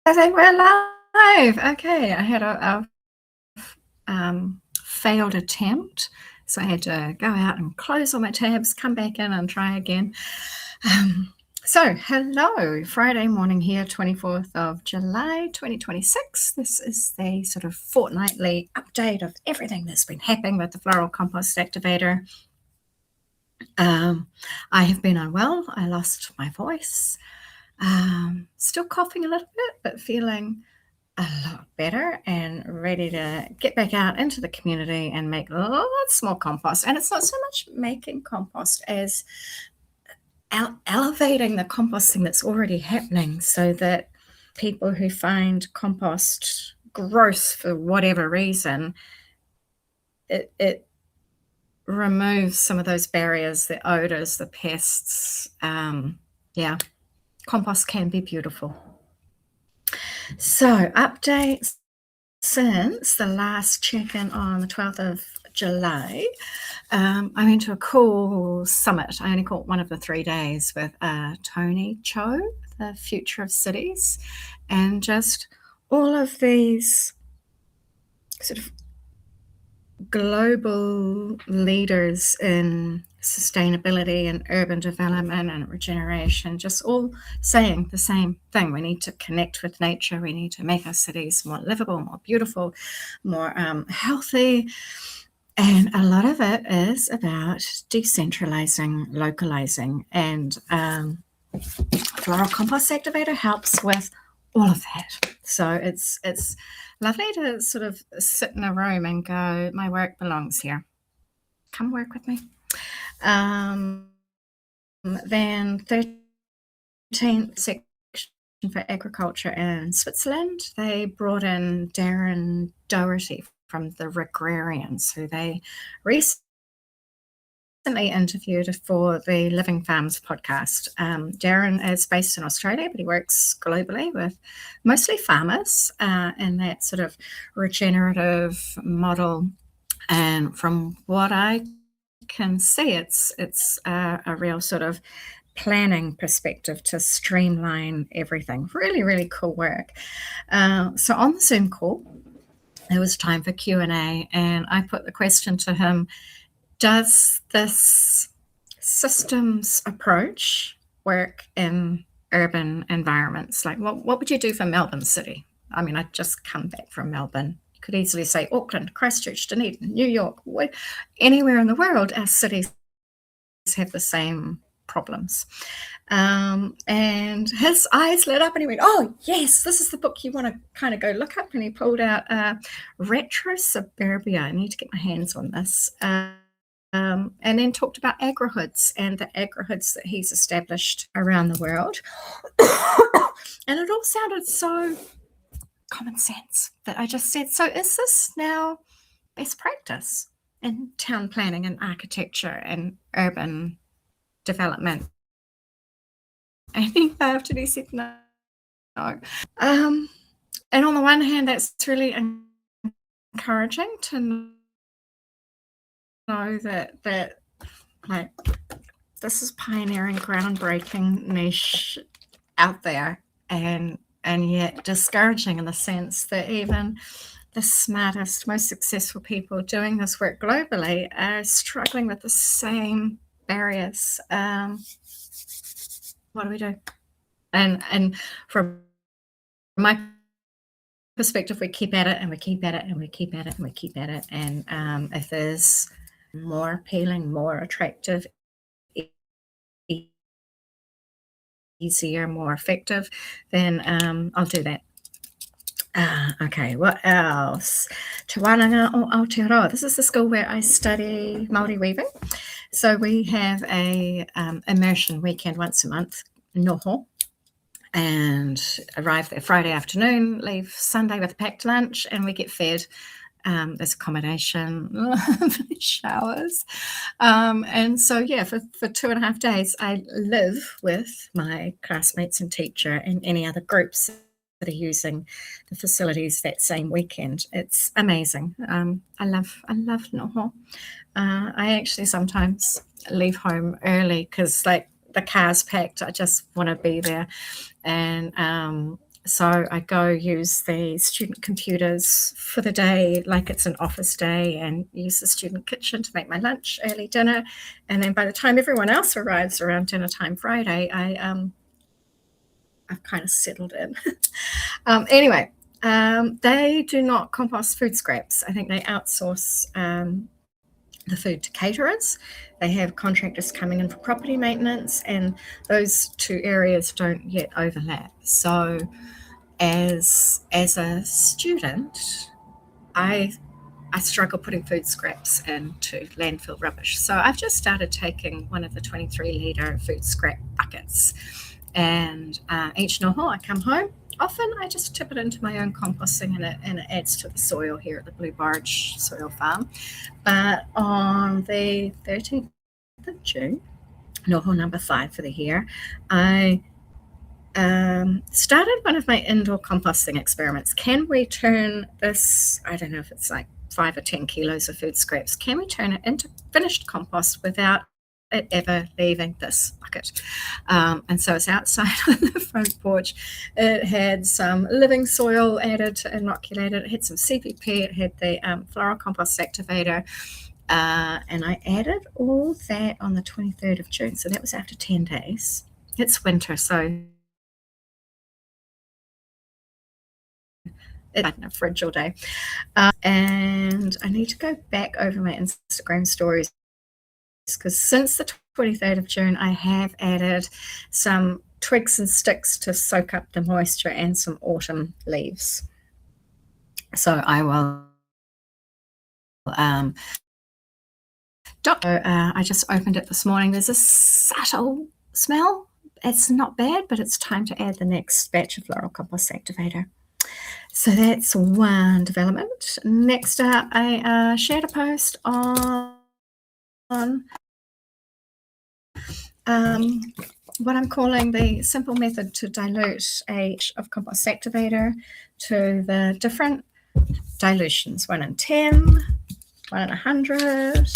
I think we're live. Okay, I had a failed attempt, so I had to go out and close all my tabs, come back in and try again. So hello, Friday morning here, 24th of July, 2026. This is the sort of fortnightly update of everything that's been happening with the Floral Compost Activator. I have been unwell. I lost my voice. Still coughing a little bit, but feeling a lot better and ready to get back out into the community and make lots more compost. And it's not so much making compost as elevating the composting that's already happening, so that people who find compost gross for whatever reason, it removes some of those barriers, the odors, the pests. Compost can be beautiful. So updates since the last check-in on the 12th of July. I went to a cool summit. I only caught one of the 3 days with Tony Cho, the Future of Cities, and just all of these sort of global leaders in sustainability and urban development and regeneration, just all saying the same thing. We need to connect with nature. We need to make our cities more livable, more beautiful, more healthy. And a lot of it is about decentralizing, localizing, and Floral Compost Activator helps with all of that. So it's lovely to sort of sit in a room and go, my work belongs here. Come work with me. Then 13th section for agriculture in Switzerland, they brought in Darren Doherty from the Regrarians, who they recently interviewed for the Living Farms podcast. Darren is based in Australia, but he works globally with mostly farmers in that sort of regenerative model. And from what I can see, it's a real sort of planning perspective to streamline everything. Really, really cool work. So on the Zoom call, it was time for Q&A, and I put the question to him: does this systems approach work in urban environments? Like, what would you do for Melbourne City? I mean, I'd just come back from Melbourne. You could easily say Auckland, Christchurch, Dunedin, New York, anywhere in the world, our cities have the same problems. And his eyes lit up and he went, oh, yes, this is the book you want to kind of go look up. And he pulled out Retro Suburbia. I need to get my hands on this. And then talked about agrihoods and the agrihoods that he's established around the world. And it all sounded so common sense that I just said, so is this now best practice in town planning and architecture and urban development? And he laughed and he said no. And on the one hand, that's really encouraging to know that like this is pioneering, groundbreaking niche out there, and yet discouraging in the sense that even the smartest, most successful people doing this work globally are struggling with the same barriers. What do we do? And from my perspective, we keep at it and we keep at it and we keep at it and we keep at it. And if there's more appealing, more attractive, easier, more effective, then I'll do that. Okay, what else? Te Wānanga o Aotearoa. This is the school where I study Māori weaving. So we have a immersion weekend once a month, noho, and arrive there Friday afternoon, leave Sunday with a packed lunch, and we get fed. There's accommodation, showers. And so, yeah, for 2.5 days, I live with my classmates and teacher and any other groups that are using the facilities that same weekend. It's amazing. I love noho. I actually sometimes leave home early because, like, the car's packed. I just want to be there. And So I go use the student computers for the day, like it's an office day, and use the student kitchen to make my lunch, early dinner. And then by the time everyone else arrives around dinner time Friday, I've kind of settled in. Anyway, they do not compost food scraps. I think they outsource the food to caterers. They have contractors coming in for property maintenance, and those two areas don't yet overlap. So as a student, I struggle putting food scraps into landfill rubbish. So I've just started taking one of the 23-litre food scrap buckets, and each noho I come home, often I just tip it into my own composting, and it adds to the soil here at the Blue Barge Soil Farm. But on the 13th of June, noho number 5 for the year, I started one of my indoor composting experiments. Can we turn this, I don't know if it's like 5 or 10 kilos of food scraps, can we turn it into finished compost without it ever leaving this bucket? And so it's outside on the front porch. It had some living soil added to inoculate it. It had some CPP. It had the floral compost activator. And I added all that on the 23rd of June. So that was after 10 days. It's winter, so it's in a fridge all day. And I need to go back over my Instagram stories, because since the 23rd of June, I have added some twigs and sticks to soak up the moisture and some autumn leaves. So I will I just opened it this morning. There's a subtle smell. It's not bad, but it's time to add the next batch of floral compost activator. So that's one development. Next up, I shared a post on what I'm calling the simple method to dilute a of compost activator to the different dilutions: 1 in 10, 1 in 100,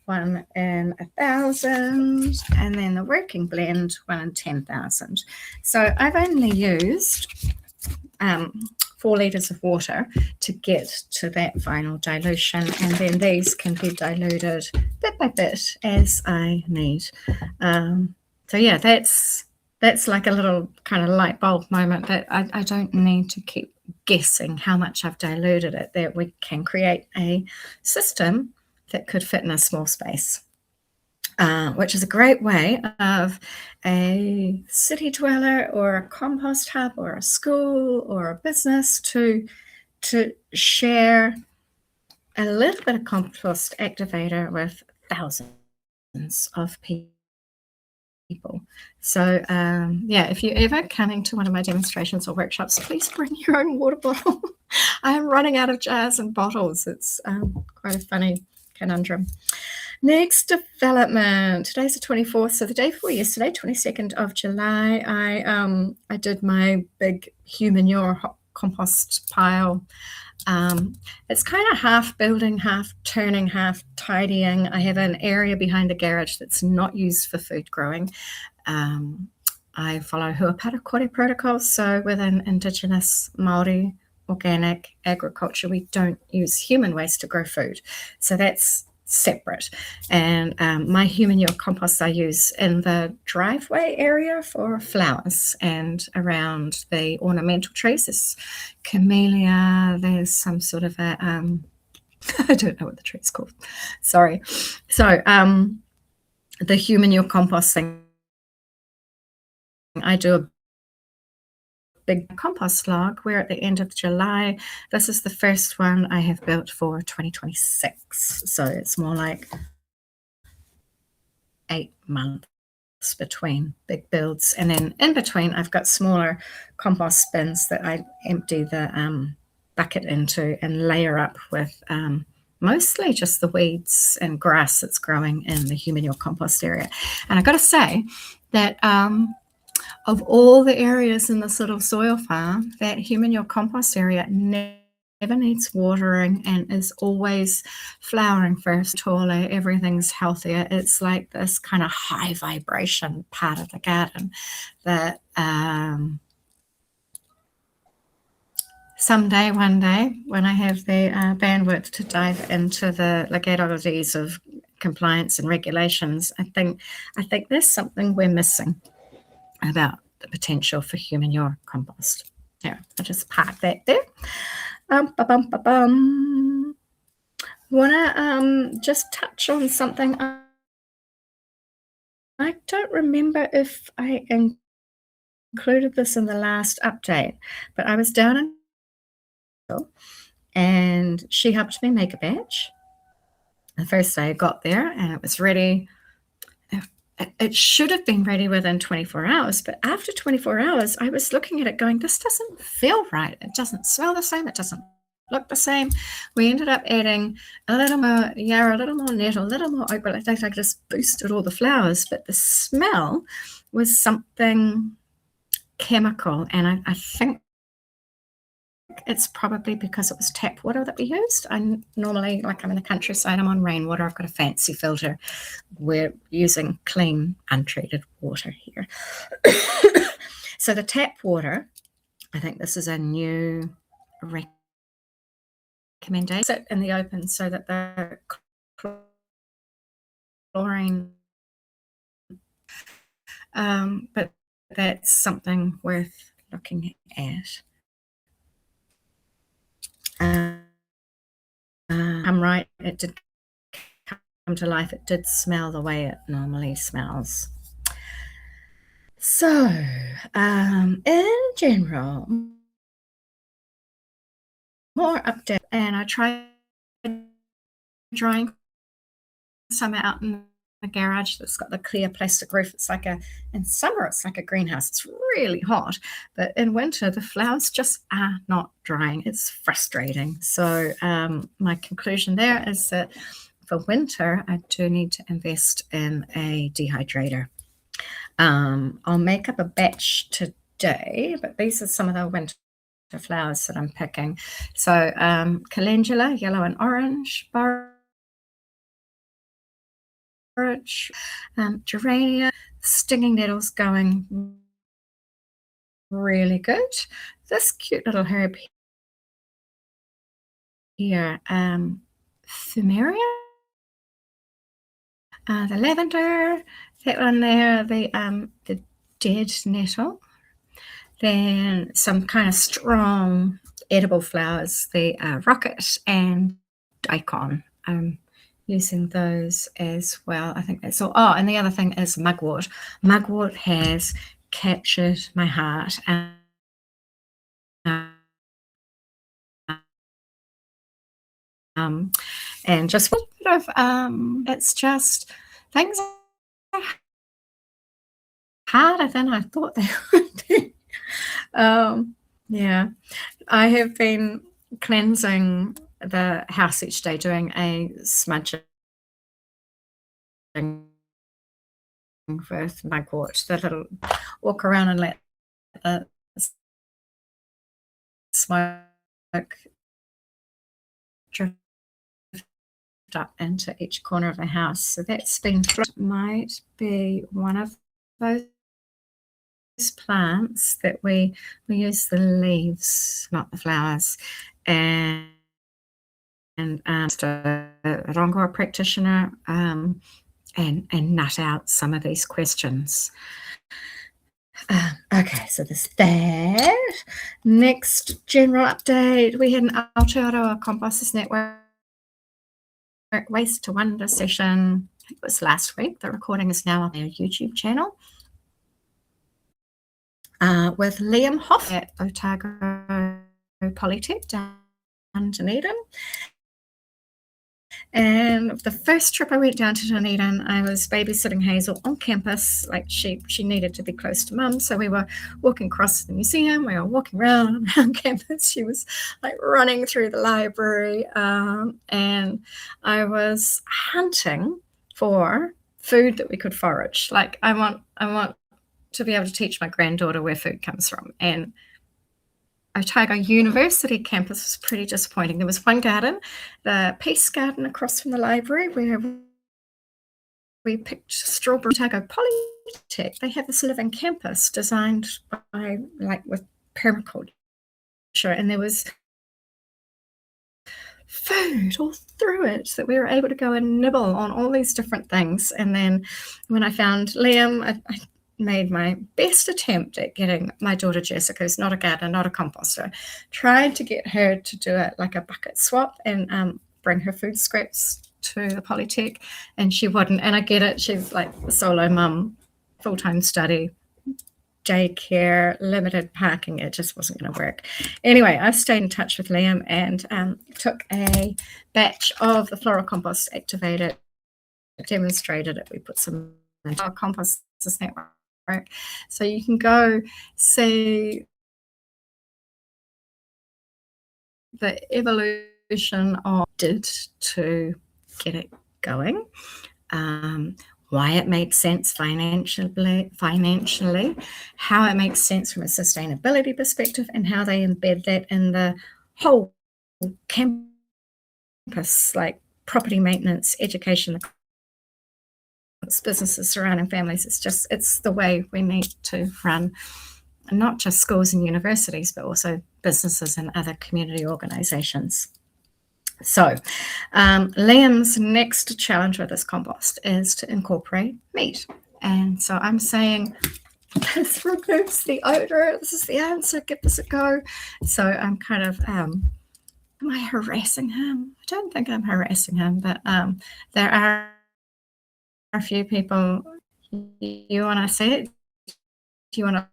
1 in 1,000, and then the working blend 1 in 10,000. So I've only used 4 litres of water to get to that final dilution, and then these can be diluted bit by bit as I need. So yeah, that's like a little kind of light bulb moment, that I don't need to keep guessing how much I've diluted it, that we can create a system that could fit in a small space. Which is a great way of a city dweller or a compost hub or a school or a business to share a little bit of compost activator with thousands of people. So yeah, if you're ever coming to one of my demonstrations or workshops, please bring your own water bottle. I am running out of jars and bottles. It's quite a funny conundrum. Next development. Today's the 24th, so the day before yesterday, 22nd of July, I did my big humanure compost pile. It's kind of half building, half turning, half tidying. I have an area behind the garage that's not used for food growing. I follow Huapara Kore protocols, so within Indigenous Māori organic agriculture, we don't use human waste to grow food. So that's separate. And my humanure compost I use in the driveway area for flowers and around the ornamental trees. There's camellia, there's some sort of a I don't know what the tree's called, sorry. So the humanure composting, I do a big compost log. We're at the end of July. This is the first one I have built for 2026. So it's more like 8 months between big builds. And then in between, I've got smaller compost bins that I empty the bucket into and layer up with mostly just the weeds and grass that's growing in the humanure compost area. And I've got to say that of all the areas in this little soil farm, that humanure compost area never needs watering and is always flowering first, taller, everything's healthier. It's like this kind of high vibration part of the garden that someday, one day, when I have the bandwidth to dive into the legalities of compliance and regulations, I think there's something we're missing about the potential for human manure compost. Yeah, I'll just park that there. Want to just touch on something. I don't remember if I included this in the last update, but I was down in and she helped me make a batch the first day I got there, and it was ready. It should have been ready within 24 hours, but after 24 hours, I was looking at it going, this doesn't feel right. It doesn't smell the same. It doesn't look the same. We ended up adding a little more yarrow, a little more nettle, a little more oak. I think I just boosted all the flowers, but the smell was something chemical, and I think it's probably because it was tap water that we used. I normally, like, I'm in the countryside, I'm on rainwater, I've got a fancy filter. We're using clean, untreated water here. So the tap water, I think this is a new recommendation. Sit in the open so that the chlorine, but that's something worth looking at. I'm right, it did come to life. It did smell the way it normally smells. So, in general, more update, and I tried drying some out in the garage that's got the clear plastic roof. It's like in summer, it's like a greenhouse. It's really hot, but in winter, the flowers just are not drying. It's frustrating. So, my conclusion there is that for winter, I do need to invest in a dehydrator. I'll make up a batch today, but these are some of the winter flowers that I'm picking. So, calendula, yellow and orange, borage, gerania, stinging nettles going really good. This cute little herb here, fumaria, the lavender, that one there, the dead nettle. Then some kind of strong edible flowers, the rocket and daikon. I'm using those as well. I think that's all. Oh, and the other thing is mugwort. Mugwort has captured my heart. And just a bit of, it's just things are harder than I thought they would be. Yeah, I have been cleansing the house each day, doing a smudging with mugwort. The little walk around and let the smoke drift up into each corner of the house. So that's been, might be one of those plants that we use the leaves, not the flowers. And just a Rongor practitioner, and nut out some of these questions. Okay, so there's that. Next general update, we had an Aotearoa Composters Network Waste to Wonder session. I think it was last week. The recording is now on their YouTube channel. With Liam Hoff at Otago Polytech down in Dunedin. And the first trip I went down to Dunedin, I was babysitting Hazel on campus. Like, she needed to be close to mum, so we were walking across the museum. We were walking around campus. She was like running through the library, and I was hunting for food that we could forage. Like, I want to be able to teach my granddaughter where food comes from. And Otago University campus was pretty disappointing. There was one garden, the Peace Garden across from the library, where we picked strawberry. Otago Polytech, they have this living campus designed by, like, with permaculture and there was food all through it that we were able to go and nibble on all these different things. And then when I found Liam, I made my best attempt at getting my daughter Jessica, who's not a gardener, not a composter, tried to get her to do it like a bucket swap and bring her food scraps to the Polytech, and she wouldn't. And I get it, she's like a solo mum, full-time study, daycare, limited parking. It just wasn't going to work. Anyway, I stayed in touch with Liam and took a batch of the floral compost, activated, demonstrated it. We put some into our Composters Network. So you can go see the evolution of did to get it going. Why it makes sense financially, how it makes sense from a sustainability perspective, and how they embed that in the whole campus, like property maintenance, education, businesses surrounding families. It's the way we need to run not just schools and universities, but also businesses and other community organizations. So Liam's next challenge with this compost is to incorporate meat. And so I'm saying, this removes the odor. This is the answer. Give this a go. So I'm kind of, am I harassing him? I don't think I'm harassing him, but there are a few people. You want to see it? Do you want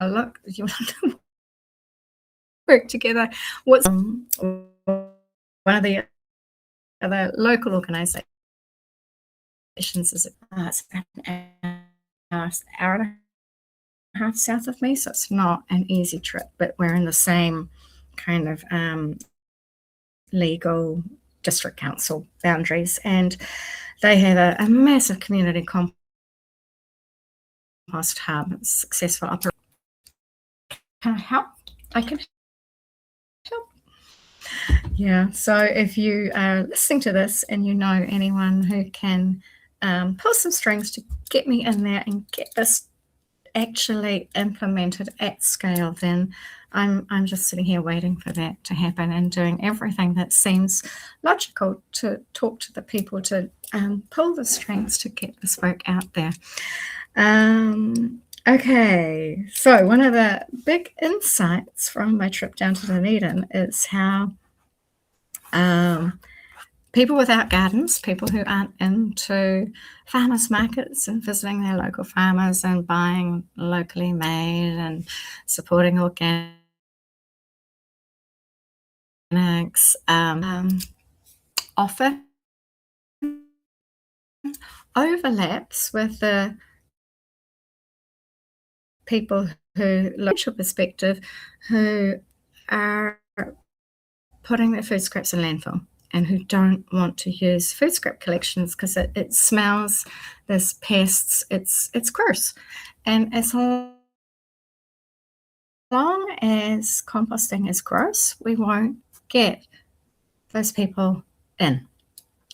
to look? Do you want to work together? What's one of the other local organizations is it's about an hour and a half south of me, so it's not an easy trip, but we're in the same kind of legal district council boundaries, and they have a massive community compost hub, successful operation. Can I help? I can help. Yeah, so if you are listening to this and you know anyone who can pull some strings to get me in there and get this actually implemented at scale, then I'm just sitting here waiting for that to happen and doing everything that seems logical to talk to the people to pull the strings to get this work out there. Okay, so one of the big insights from my trip down to Dunedin is how people without gardens, people who aren't into farmers markets and visiting their local farmers and buying locally made and supporting organics, often overlaps with the people who, local perspective, who are putting their food scraps in landfill and who don't want to use food scrap collections because it smells, there's pests, it's gross. And as long as composting is gross, we won't get those people in,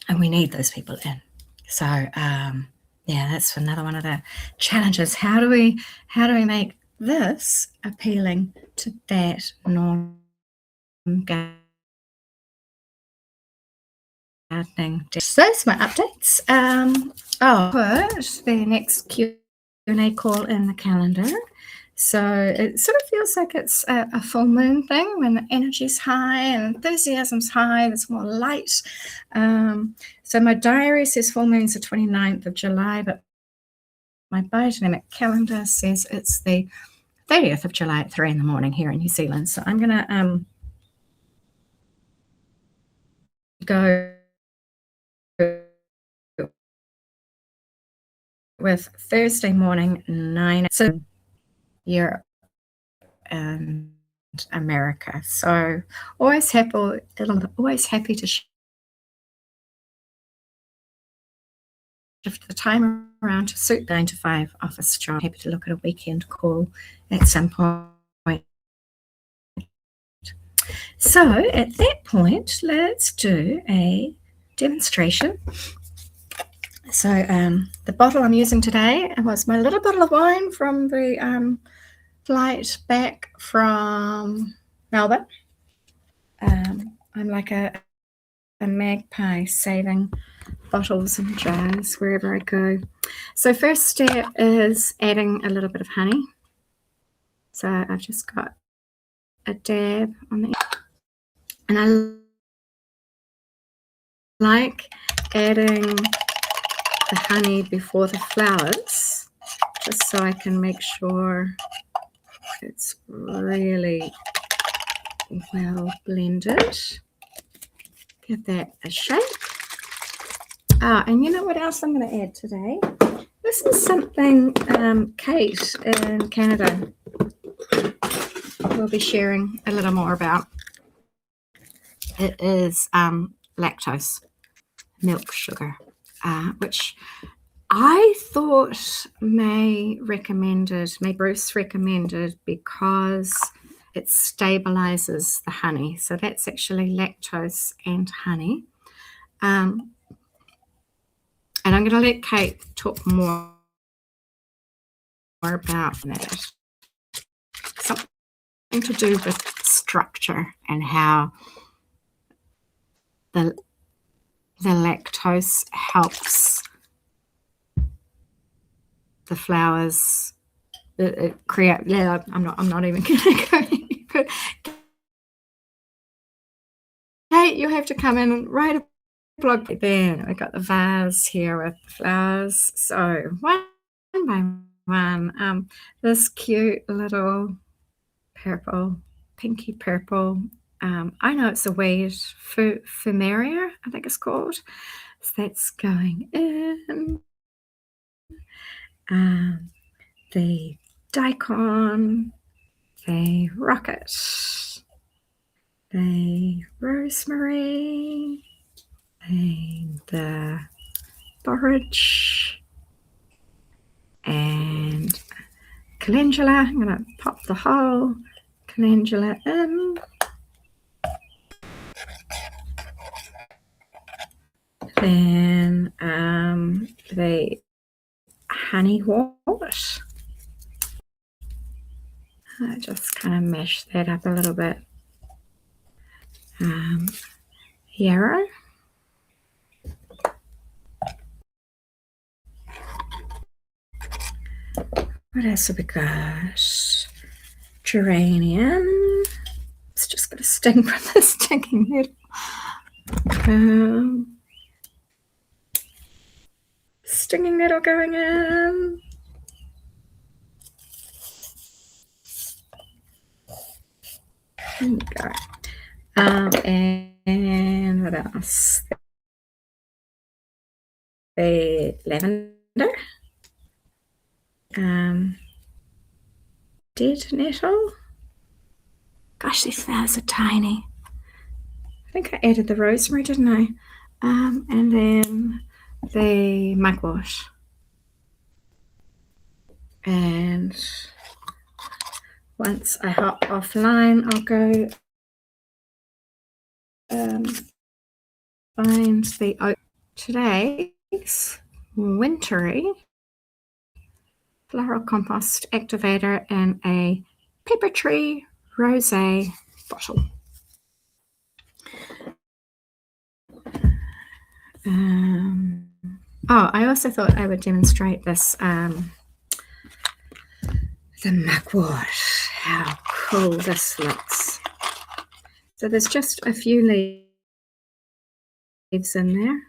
and we need those people in. So yeah, that's another one of the challenges. How do we make this appealing to that non-gardening? So that's my updates. I'll put the next Q&A call in the calendar. So it sort of feels like it's a full moon thing when the energy's high and enthusiasm's high, there's more light. So my diary says full moon's the 29th of July, but my biodynamic calendar says it's the 30th of July at 3 a.m. here in New Zealand. So I'm going to go with Thursday morning, 9 a.m. Europe and America. So always happy to shift the time around to suit 9 to 5 office job. Happy to look at a weekend call at some point. So at that point, let's do a demonstration. So the bottle I'm using today was my little bottle of wine from the flight back from Melbourne. I'm like a magpie saving bottles and jars wherever I go. So first step is adding a little bit of honey. So I've just got a dab on the, and I like adding the honey before the flowers, just so I can make sure it's really well blended. Give that a shake. And you know what else I'm going to add today? This is something Kate in Canada will be sharing a little more about. It is lactose, milk sugar, which I thought May Bruce recommended because it stabilizes the honey. So that's actually lactose and honey. And I'm going to let Kate talk more about that. Something to do with structure and how the lactose helps the flowers create. Yeah, I'm not even going to go any further. Kate, you have to come in and write a blog. Then we got the vase here with flowers. So one by one, this cute little purple, pinky purple. I know it's a weed, Fumaria, I think it's called. So that's going in. The daikon, the rocket, the rosemary, and the borage, and calendula. I'm going to pop the whole calendula in. Then the honey wort. I just kind of mash that up a little bit. Yarrow. What else have we got? Geranium. It's just got a sting from the stinging needle. Stinging needle going in. There we go. And what else? The lavender. Dead nettle. Gosh, these flowers are tiny. I think I added the rosemary, didn't I? And then the mugwort. And once I hop offline, I'll go find the oak. Today's wintry floral compost activator in a pepper tree rosé bottle. I also thought I would demonstrate this, the mugwort, how cool this looks. So there's just a few leaves in there.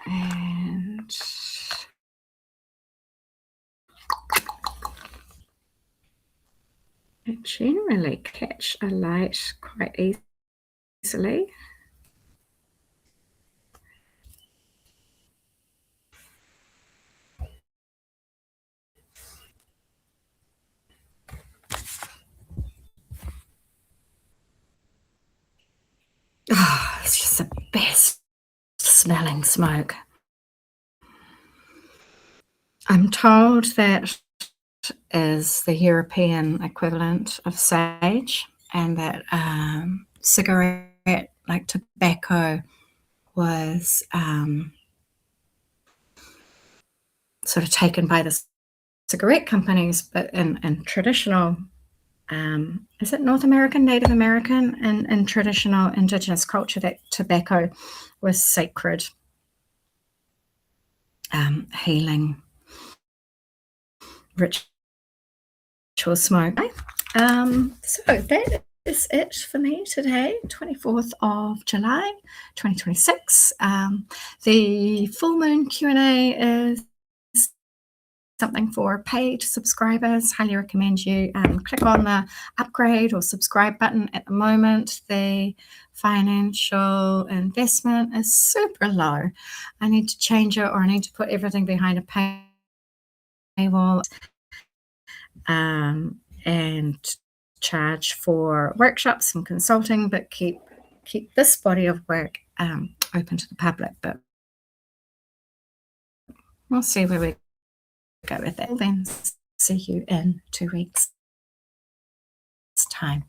And I generally catch a light quite easily. Oh, it's just the best smelling smoke. I'm told that is the European equivalent of sage, and that cigarette, like tobacco, was sort of taken by the cigarette companies, but in traditional, is it North American, Native American, and in traditional Indigenous culture, that tobacco was sacred, healing, ritual smoke. So that is it for me today, 24th of July, 2026. The full moon Q&A is something for paid subscribers. Highly recommend you click on the upgrade or subscribe button at the moment. The financial investment is super low. I need to change it, or I need to put everything behind a paywall and charge for workshops and consulting, but keep this body of work open to the public. But we'll see where we go with that. Then see you in 2 weeks' time.